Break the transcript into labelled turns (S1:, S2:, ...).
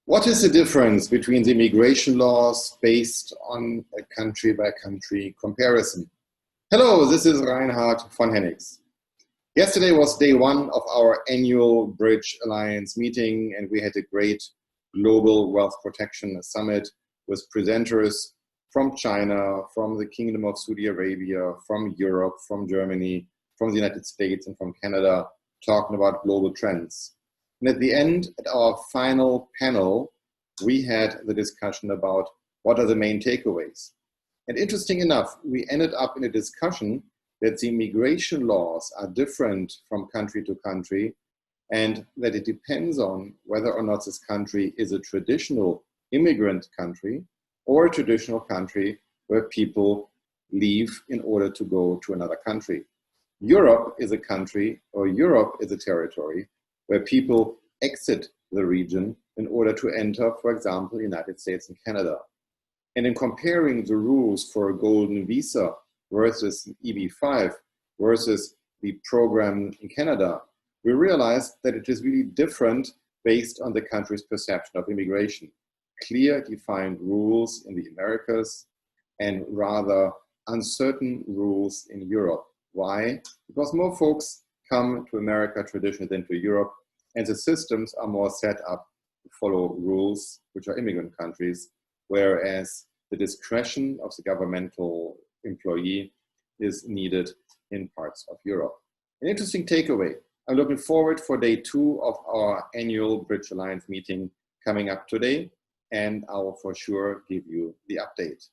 S1: What is the difference between the immigration laws based on a country-by-country comparison? Hello, this is Reinhard von Hennigs. Yesterday was day one of our annual Bridge Alliance meeting, and we had a great Global Wealth Protection Summit with presenters from China, from the Kingdom of Saudi Arabia, from Europe, from Germany, from the United States, and from Canada, talking about global trends. And at the end, at our final panel, we had the discussion about what are the main takeaways. And interesting enough, we ended up in a discussion that the immigration laws are different from country to country, and that it depends on whether or not this country is a traditional immigrant country or a traditional country where people leave in order to go to another country. Europe is a country, or Europe is a territory, where people exit the region in order to enter, for example, the United States and Canada. And in comparing the rules for a golden visa versus an EB-5 versus the program in Canada, we realized that it is really different based on the country's perception of immigration. Clear, defined rules in the Americas and rather uncertain rules in Europe. Why? Because more folks come to America traditionally than to Europe, and the systems are more set up to follow rules which are immigrant countries, whereas the discretion of the governmental employee is needed in parts of Europe. An interesting takeaway. I'm looking forward for day two of our annual Bridge Alliance meeting coming up today, and I will for sure give you the update.